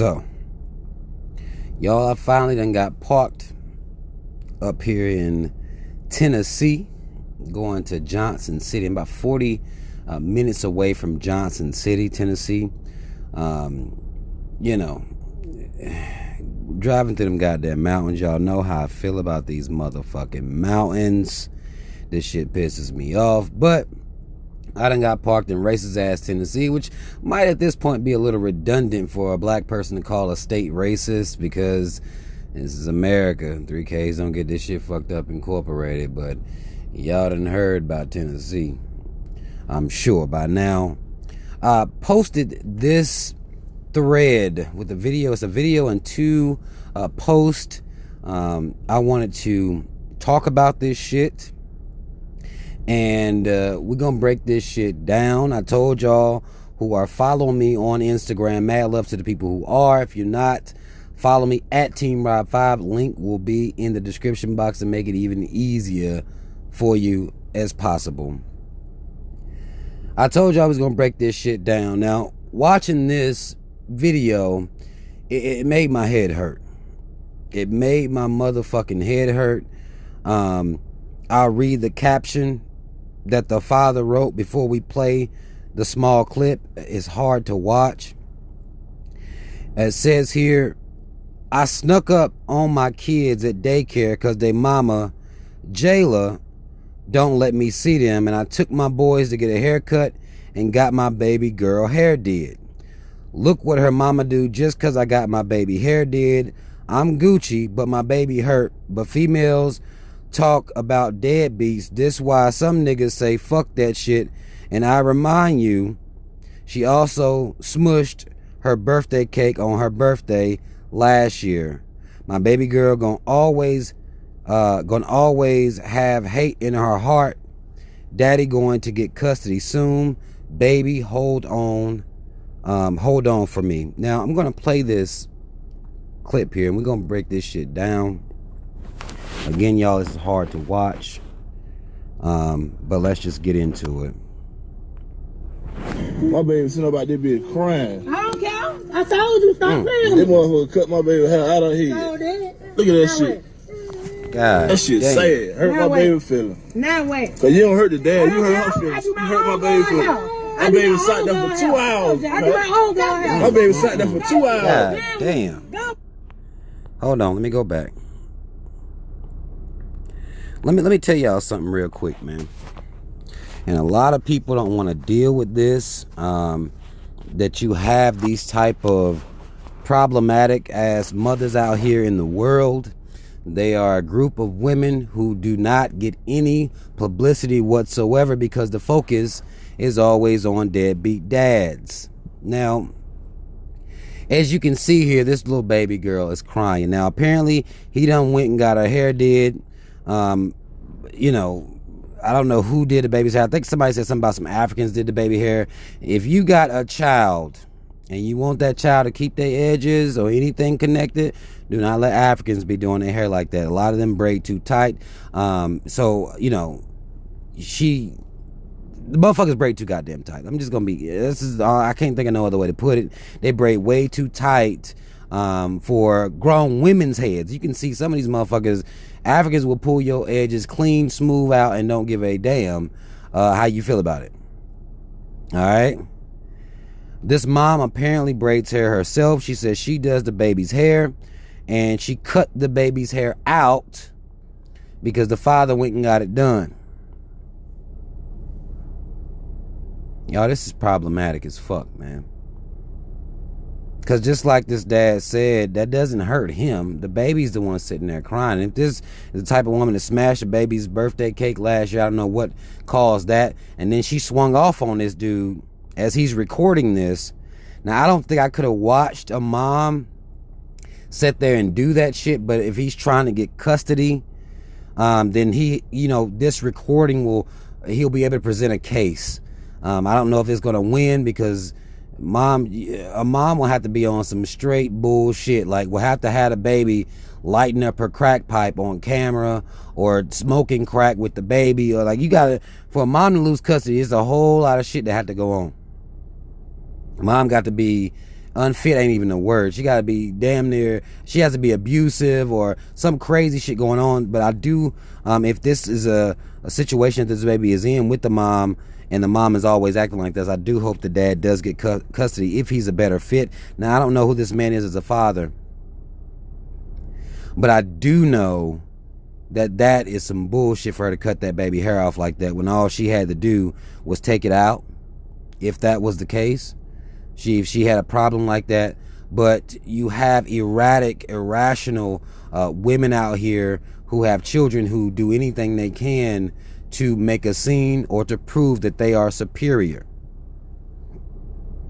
So, y'all, I finally done got parked up here in Tennessee, going to Johnson City. I'm about 40 minutes away from Johnson City, Tennessee. You know, driving through them goddamn mountains, y'all know how I feel about these motherfucking mountains. This shit pisses me off, but I done got parked in racist ass Tennessee, which might at this point be a little redundant for a black person to call a state racist, because this is America. 3Ks don't get this shit fucked up incorporated, but y'all done heard about Tennessee, I'm sure by now. I posted this thread with the video. It's a video and two posts. I wanted to talk about this shit, and we're gonna break this shit down. I told y'all who are following me on Instagram, mad love to the people who are. If you're not, follow me at Team Rob 5. Link will be in the description box to make it even easier for you as possible. I told you I was gonna break this shit down. Now, watching this video, it made my head hurt. It made my motherfucking head hurt. I'll read the caption that the father wrote before we play the small clip. It's hard to watch. It says here, I snuck up on my kids at daycare because they mama, Jayla, don't let me see them, and I took my boys to get a haircut and got my baby girl hair did. Look what her mama do just because I got my baby hair did. I'm Gucci, but my baby hurt. But females talk about deadbeats. This why some niggas say fuck that shit. And I remind you, she also smushed her birthday cake on her birthday last year. My baby girl gonna always have hate in her heart. Daddy going to get custody soon. Baby, hold on for me. Now I'm gonna play this clip here and we're gonna break this shit down. Again, y'all, this is hard to watch, but let's just get into it. My baby sitting about this bitch crying. I don't care. I told you stop playing. This motherfucker cut my baby hair out of here. Look at that shit. God, that shit sad. Hurt my baby feeling. Now wait. Cause you don't hurt the dad, you hurt her feelings. You hurt my baby feelings. My baby sat there for 2 hours. My baby sat there for 2 hours. God damn. Hold on, let me go back. Let me tell y'all something real quick, man. And a lot of people don't want to deal with this. That you have these type of problematic ass mothers out here in the world. They are a group of women who do not get any publicity whatsoever because the focus is always on deadbeat dads. Now, as you can see here, this little baby girl is crying. Now, apparently, he done went and got her hair did. You know, I don't know who did the baby's hair. I think somebody said something about some Africans did the baby hair. If you got a child and you want that child to keep their edges or anything connected, do not let Africans be doing their hair like that. A lot of them braid too tight. So, you know, the motherfuckers braid too goddamn tight. I'm just gonna be, I can't think of no other way to put it. They braid way too tight for grown women's heads. You can see some of these motherfuckers, Africans will pull your edges clean, smooth out, and don't give a damn how you feel about it. All right. This mom apparently braids hair herself. She says she does the baby's hair, and she cut the baby's hair out because the father went and got it done. Y'all, this is problematic as fuck, man. Because just like this dad said, that doesn't hurt him. The baby's the one sitting there crying. If this is the type of woman that smashed a baby's birthday cake last year, I don't know what caused that. And then she swung off on this dude as he's recording this. Now, I don't think I could have watched a mom sit there and do that shit. But if he's trying to get custody, then this recording he'll be able to present a case. I don't know if it's going to win because a mom will have to be on some straight bullshit. Like, we'll have to have a baby lighting up her crack pipe on camera or smoking crack with the baby, or like, for a mom to lose custody, it's a whole lot of shit that had to go on. Mom got to be unfit ain't even a word. She got to be damn near, she has to be abusive or some crazy shit going on. But I do, if this is a situation that this baby is in with the mom, and the mom is always acting like this, I do hope the dad does get custody if he's a better fit. Now, I don't know who this man is as a father, but I do know that is some bullshit for her to cut that baby hair off like that when all she had to do was take it out. If that was the case, if she had a problem like that. But you have erratic, irrational women out here who have children who do anything they can to make a scene or to prove that they are superior,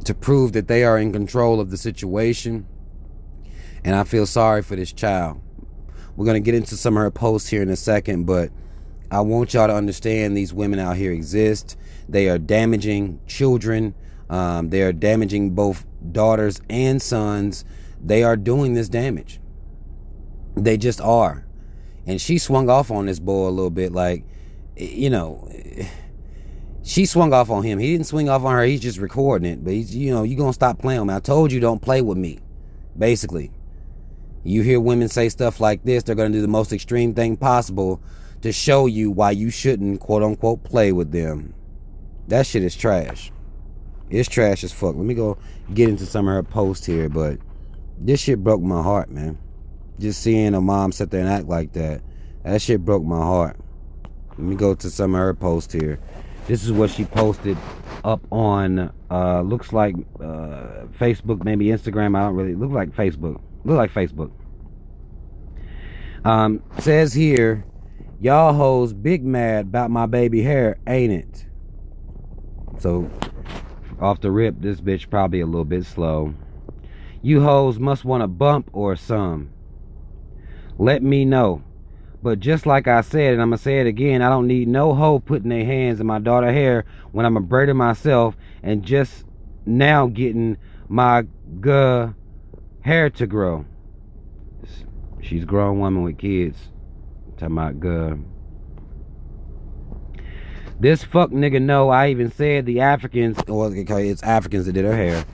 to prove that they are in control of the situation. And I feel sorry for this child. We're going to get into some of her posts here in a second, but I want y'all to understand these women out here exist. They are damaging children. They are damaging both daughters and sons. They are doing this damage. They just are. And she swung off on this boy a little bit, like, you know, she swung off on him. He didn't swing off on her. He's just recording it. But he's, you know, you gonna stop playing with me. I told you don't play with me. Basically, you hear women say stuff like this, they're gonna do the most extreme thing possible to show you why you shouldn't, quote unquote, play with them. That shit is trash. It's trash as fuck. Let me go get into some of her posts here, but this shit broke my heart, man. Just seeing a mom sit there and act like that, that shit broke my heart. Let me go to some of her posts here. This is what she posted up on, looks like Facebook, maybe Instagram. I don't really, look like Facebook. Look like Facebook. Says here, y'all hoes big mad about my baby hair, ain't it? So, off the rip, this bitch probably a little bit slow. You hoes must want a bump or some. Let me know. But just like I said, and I'm going to say it again, I don't need no hoe putting their hands in my daughter's hair when I'm a braider myself and just now getting my hair to grow. She's a grown woman with kids. Talking about This fuck nigga know I even said the Africans, or it's Africans that did her hair.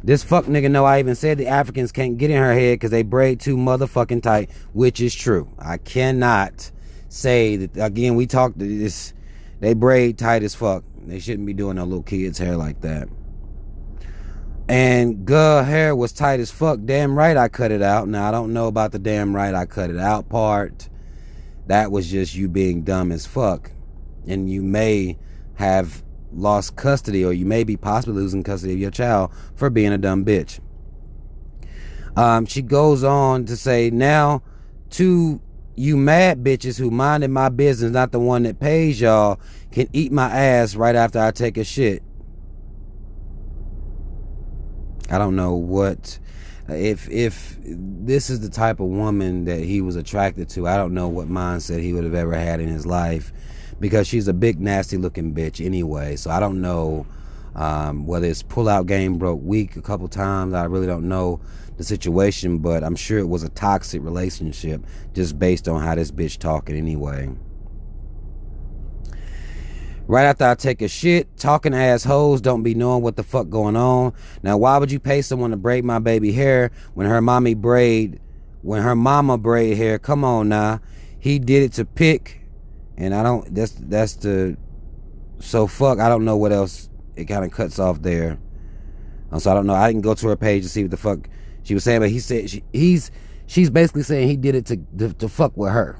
This fuck nigga know I even said the Africans can't get in her head because they braid too motherfucking tight, which is true. I cannot say that, again, we talked to this, they braid tight as fuck. They shouldn't be doing no little kids' hair like that. And hair was tight as fuck. Damn right I cut it out. Now, I don't know about the damn right I cut it out part. That was just you being dumb as fuck. And you may have lost custody, or you may be possibly losing custody of your child for being a dumb bitch. She goes on to say, now to you mad bitches who minded my business, not the one that pays y'all, can eat my ass right after I take a shit. I don't know what, if this is the type of woman that he was attracted to, I don't know what mindset he would have ever had in his life, because she's a big nasty looking bitch anyway. So I don't know whether it's pull-out game broke weak a couple times. I really don't know the situation, but I'm sure it was a toxic relationship just based on how this bitch talking anyway. Right after I take a shit, talking assholes don't be knowing what the fuck going on. Now, why would you pay someone to braid my baby hair when her mama braid hair? Come on now. He did it to pick. And I don't, so fuck, I don't know what else it kind of cuts off there. So I don't know. I didn't go to her page to see what the fuck she was saying, but he said she's basically saying he did it to fuck with her.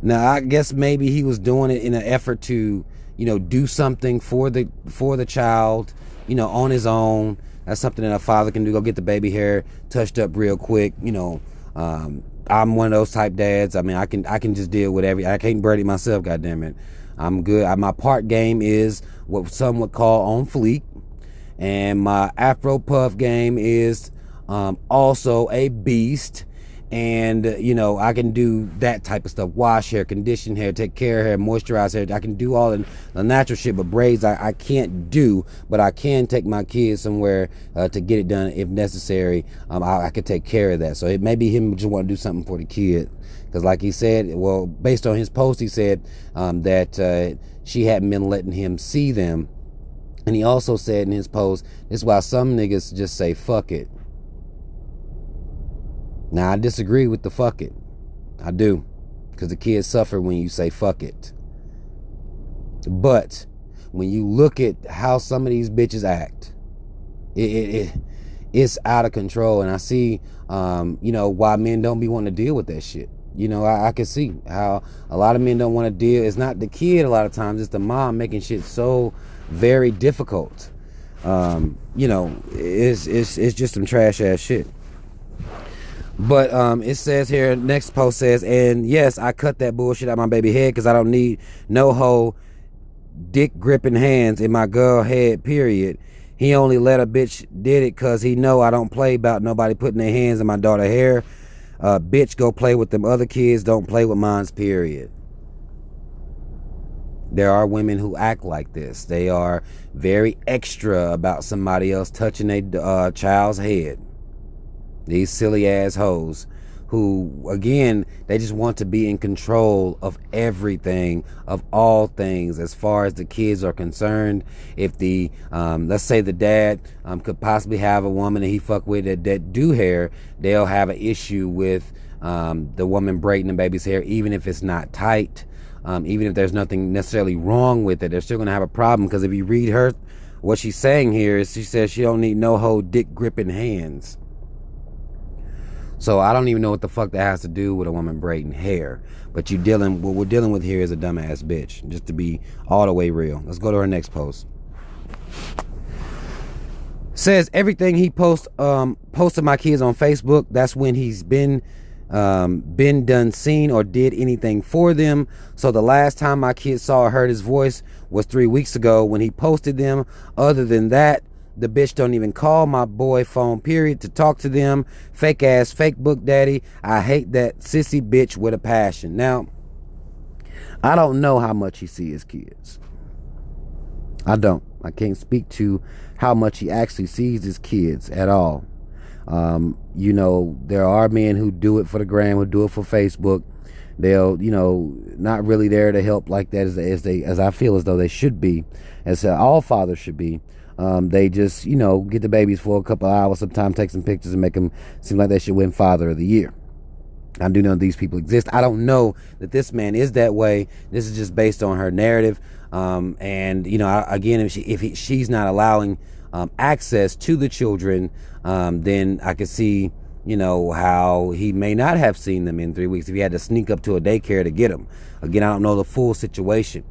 Now, I guess maybe he was doing it in an effort to, you know, do something for the child, you know, on his own. That's something that a father can do. Go get the baby hair touched up real quick, you know. I'm one of those type dads. I mean, I can just deal with I can't braid it myself, goddammit. I'm good. My part game is what some would call on fleek. And my Afro puff game is also a beast. And, you know, I can do that type of stuff. Wash hair, condition hair, take care of hair, moisturize hair. I can do all the natural shit, but braids I can't do. But I can take my kids somewhere to get it done if necessary. I could take care of that. So it may be him just want to do something for the kid. Because like he said, well, based on his post, he said that she hadn't been letting him see them And he also said in his post, this is why some niggas just say fuck it. Now, I disagree with the fuck it. I do. Because the kids suffer when you say fuck it. But when you look at how some of these bitches act, it's out of control. And I see, why men don't be wanting to deal with that shit. I can see how a lot of men don't want to deal. It's not the kid a lot of times. It's the mom making shit so very difficult. It's just some trash ass shit. But it says here, next post says, and yes, I cut that bullshit out my baby head because I don't need no hoe dick gripping hands in my girl head, period. He only let a bitch did it because he know I don't play about nobody putting their hands in my daughter hair. Bitch, go play with them other kids. Don't play with mine's, period. There are women who act like this. They are very extra about somebody else touching a child's head. These silly ass hoes who, again, they just want to be in control of everything, of all things, as far as the kids are concerned. If the, let's say the dad could possibly have a woman that he fuck with that do hair, they'll have an issue with the woman braiding the baby's hair, even if it's not tight. Even if there's nothing necessarily wrong with it, they're still going to have a problem. Because if you read her, what she's saying here is she says she don't need no hoe dick gripping hands. So I don't even know what the fuck that has to do with a woman braiding hair. But what we're dealing with here is a dumbass bitch. Just to be all the way real. Let's go to our next post. Says everything he posted my kids on Facebook. That's when he's been done seen or did anything for them. So the last time my kids saw or heard his voice was 3 weeks ago when he posted them. Other than that, the bitch don't even call my boy phone, period, to talk to them. Fake ass, fake book daddy. I hate that sissy bitch with a passion. Now, I don't know how much he sees his kids. I don't. I can't speak to how much he actually sees his kids at all. There are men who do it for the gram, who do it for Facebook. They'll, not really there to help like that as I feel as though they should be, as all fathers should be. They just, get the babies for a couple of hours, sometimes take some pictures and make them seem like they should win Father of the Year. I do know these people exist. I don't know that this man is that way. This is just based on her narrative. Again, if she's not allowing access to the children, then I could see, how he may not have seen them in 3 weeks if he had to sneak up to a daycare to get them. Again, I don't know the full situation,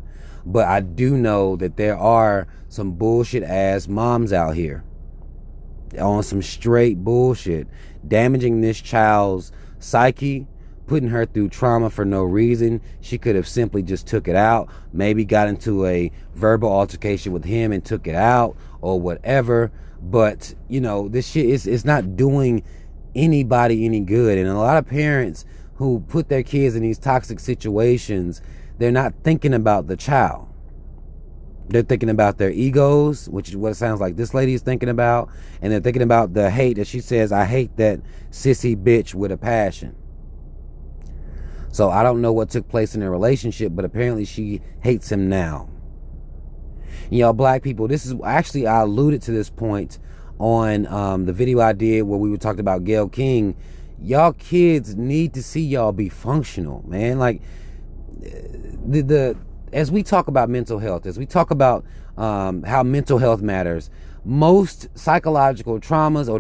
but I do know that there are some bullshit ass moms out here on some straight bullshit, damaging this child's psyche, putting her through trauma for no reason. She could have simply just took it out, maybe got into a verbal altercation with him and took it out or whatever. But, this shit is not doing anybody any good. And a lot of parents who put their kids in these toxic situations, they're not thinking about the child. They're thinking about their egos, which is what it sounds like this lady is thinking about. And they're thinking about the hate that she says, I hate that sissy bitch with a passion. So I don't know what took place in their relationship, but apparently she hates him now. Black people, this is actually, I alluded to this point on the video I did where we were talking about Gayle King. Y'all kids need to see y'all be functional, man. Like, as we talk about mental health, as we talk about how mental health matters, most psychological traumas or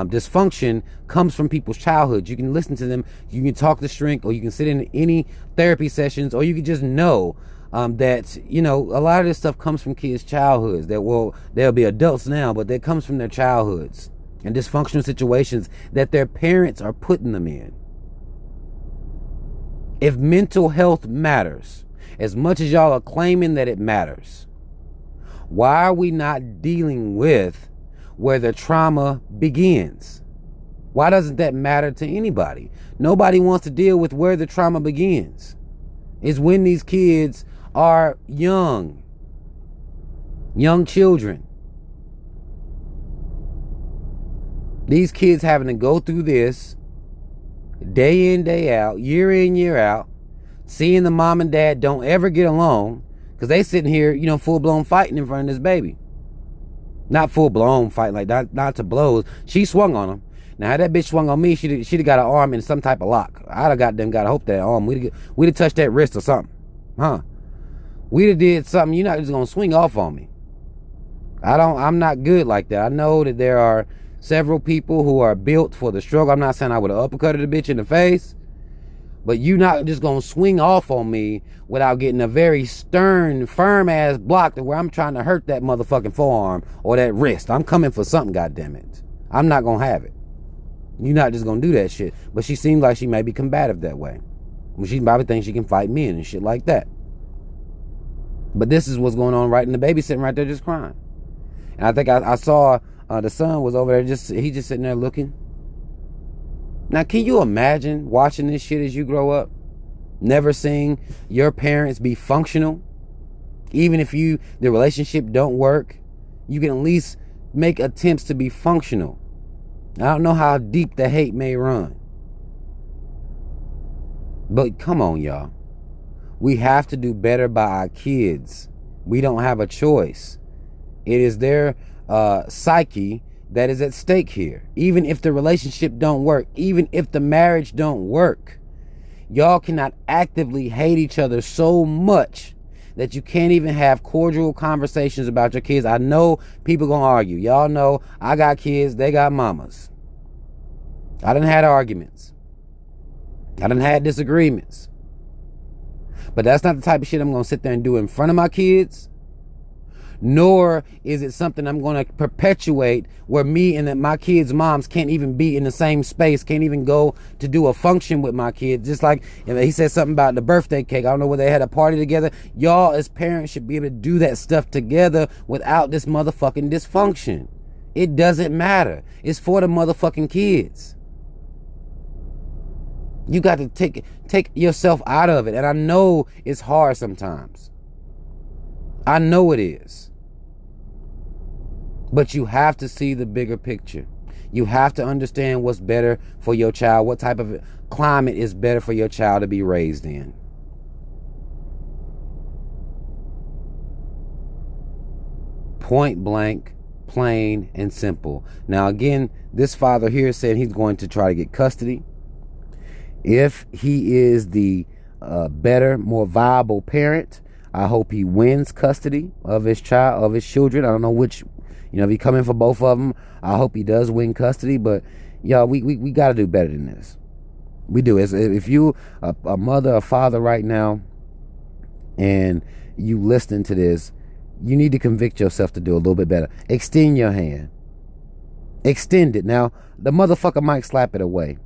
dysfunction comes from people's childhood. You can listen to them, you can talk to shrink, or you can sit in any therapy sessions, or you can just know that, a lot of this stuff comes from kids' childhoods. They'll be adults now, but that comes from their childhoods and dysfunctional situations that their parents are putting them in. If mental health matters as much as y'all are claiming that it matters, why are we not dealing with where the trauma begins? Why doesn't that matter to anybody? Nobody wants to deal with where the trauma begins. It's when these kids are young children. These kids having to go through this day in, day out, year in, year out, seeing the mom and dad don't ever get along because they sitting here, full-blown fighting in front of this baby. Not full blown fight, like not to blows. She swung on him. Now, had that bitch swung on me, she'd have got an arm in some type of lock. I'd have got hope that arm. We'd have touched that wrist or something. Huh? We'd have did something. You're not just gonna swing off on me. I'm not good like that. I know that there are several people who are built for the struggle. I'm not saying I would have uppercutted the bitch in the face, but you not just gonna swing off on me without getting a very stern, firm ass block to where I'm trying to hurt that motherfucking forearm or that wrist. I'm coming for something, goddammit. I'm not gonna have it. You're not just gonna do that shit. But she seems like she may be combative that way. Well, she probably thinks she can fight men and shit like that. But this is what's going on, right? And the baby sitting right there just crying. And I think I saw the son was over there just sitting there looking. Now, can you imagine watching this shit as you grow up? Never seeing your parents be functional? Even if the relationship don't work, you can at least make attempts to be functional. I don't know how deep the hate may run. But come on, y'all. We have to do better by our kids. We don't have a choice. It is their psyche that is at stake here. Even if the relationship don't work, even if the marriage don't work, y'all cannot actively hate each other so much that you can't even have cordial conversations about your kids. I know people gonna argue. Y'all know I got kids, they got mamas. I done had arguments. I done had disagreements. But that's not the type of shit I'm gonna sit there and do in front of my kids. Nor is it something I'm going to perpetuate where me and my kids' moms can't even be in the same space, can't even go to do a function with my kids. Just like he said something about the birthday cake. I don't know whether they had a party together. Y'all as parents should be able to do that stuff together without this motherfucking dysfunction. It doesn't matter. It's for the motherfucking kids. You got to take yourself out of it. And I know it's hard sometimes. I know it is. But you have to see the bigger picture. You have to understand what's better for your child, what type of climate is better for your child to be raised in. Point blank, plain and simple. Now again, this father here said he's going to try to get custody. If he is the better, more viable parent, I hope he wins custody of his child, of his children. I don't know which, if he come in for both of them, I hope he does win custody. But y'all, we got to do better than this. We do. If you a mother or father right now, and you listening to this, you need to convict yourself to do a little bit better. Extend your hand. Extend it. Now, the motherfucker might slap it away,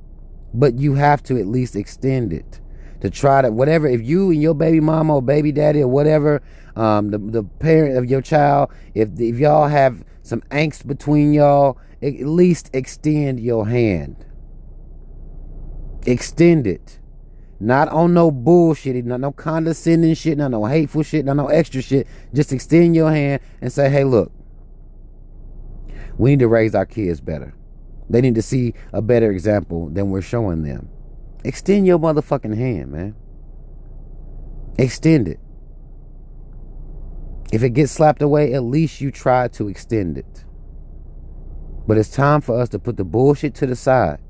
but you have to at least extend it. To try to, whatever, if you and your baby mama or baby daddy or whatever, the parent of your child, if y'all have some angst between y'all, at least extend your hand. Extend it. Not on no bullshit, not no condescending shit, not no hateful shit, not no extra shit. Just extend your hand and say, hey, look, we need to raise our kids better. They need to see a better example than we're showing them. Extend your motherfucking hand, man. Extend it. If it gets slapped away, at least you try to extend it. But it's time for us to put the bullshit to the side.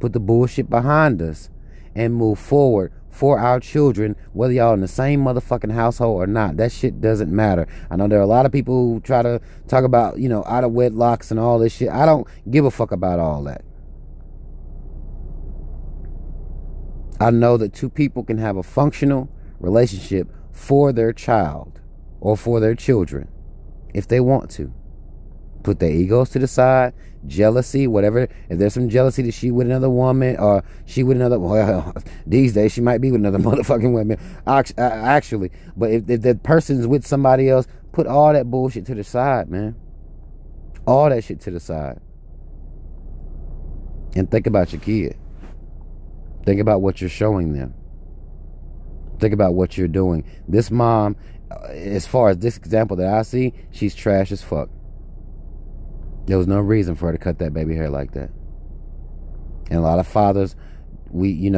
Put the bullshit behind us and move forward for our children, whether y'all in the same motherfucking household or not. That shit doesn't matter. I know there are a lot of people who try to talk about, out of wedlocks and all this shit. I don't give a fuck about all that. I know that two people can have a functional relationship for their child or for their children if they want to. Put their egos to the side, jealousy, whatever. If there's some jealousy that she with another woman or she with another, well, these days she might be with another motherfucking woman. Actually, but if the person's with somebody else, put all that bullshit to the side, man. All that shit to the side. And think about your kid. Think about what you're showing them. Think about what you're doing. This mom, as far as this example that I see, she's trash as fuck. There was no reason for her to cut that baby hair like that. And a lot of fathers, we,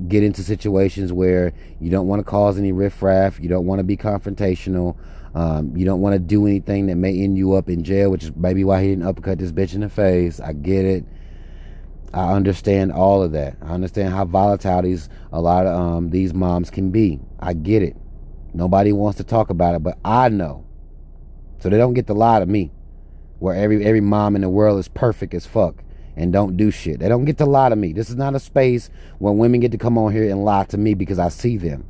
get into situations where you don't want to cause any riffraff. You don't want to be confrontational. You don't want to do anything that may end you up in jail, which is maybe why he didn't uppercut this bitch in the face. I get it. I understand all of that. I understand how volatile a lot of these moms can be. I get it. Nobody wants to talk about it, but I know. So they don't get to lie to me, where every mom in the world is perfect as fuck and don't do shit. They don't get to lie to me. This is not a space where women get to come on here and lie to me because I see them.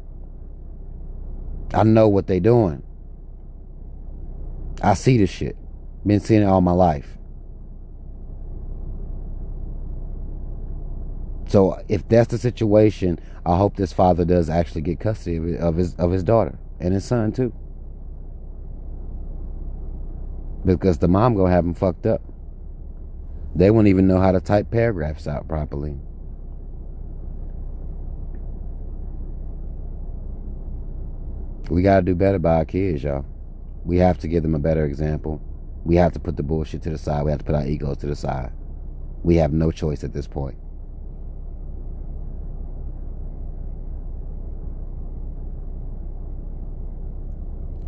I know what they doing. I see this shit. Been seeing it all my life. So if that's the situation, I hope this father does actually get custody of his daughter and his son too. Because the mom gonna have him fucked up. They won't even know how to type paragraphs out properly. We gotta do better by our kids, y'all. We have to give them a better example. We have to put the bullshit to the side. We have to put our egos to the side. We have no choice at this point.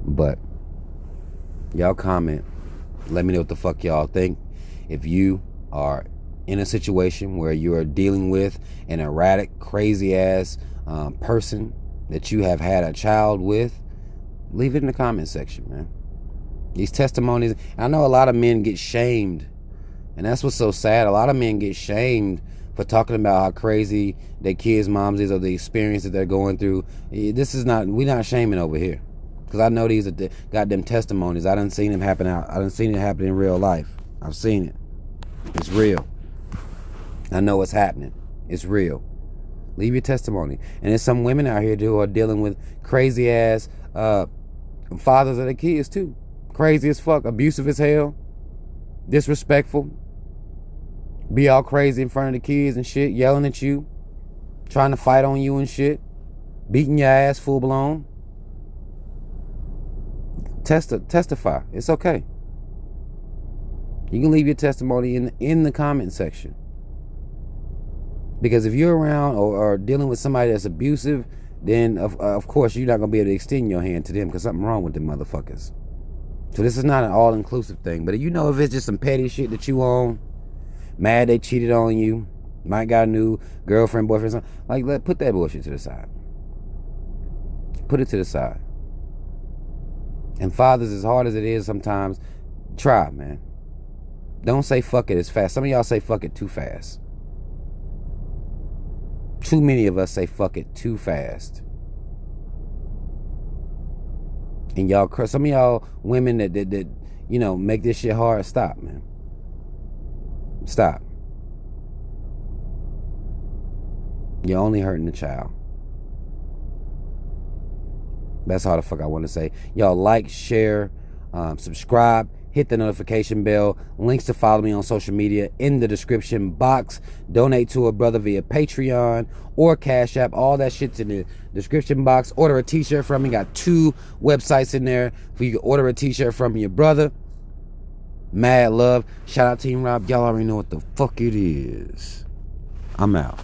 But y'all comment. Let me know what the fuck y'all think. If you are in a situation where you are dealing with an erratic, crazy ass person that you have had a child with, leave it in the comment section, man. These testimonies, I know a lot of men get shamed, and that's what's so sad. A lot of men get shamed for talking about how crazy their kids' moms is or the experience that they're going through. We're not shaming over here. Because I know these are goddamn testimonies. I done seen them happen out. I done seen it happen in real life. I've seen it. It's real. I know what's happening. It's real. Leave your testimony. And there's some women out here who are dealing with crazy ass fathers of their kids too. Crazy as fuck. Abusive as hell. Disrespectful. Be all crazy in front of the kids and shit. Yelling at you. Trying to fight on you and shit. Beating your ass full blown. Testify. It's okay. You can leave your testimony in the comment section. Because if you're around or dealing with somebody that's abusive, then of course you're not going to be able to extend your hand to them because something wrong with them motherfuckers. So this is not an all-inclusive thing. But if it's just some petty shit that you own, mad they cheated on you, might got a new girlfriend, boyfriend, something, put that bullshit to the side. Put it to the side. And fathers, as hard as it is sometimes, try, man. Don't say fuck it as fast. Some of y'all say fuck it too fast. Too many of us say fuck it too fast. And some of y'all women that make this shit hard, stop, man. Stop. You're only hurting the child. That's all the fuck I want to say. Y'all like, share, subscribe, hit the notification bell. Links to follow me on social media in the description box. Donate to a brother via Patreon or Cash App. All that shit's in the description box. Order a t-shirt from me. Got 2 websites in there for you to order a t-shirt from your brother. Mad love. Shout out Team Rob. Y'all already know what the fuck it is. I'm out.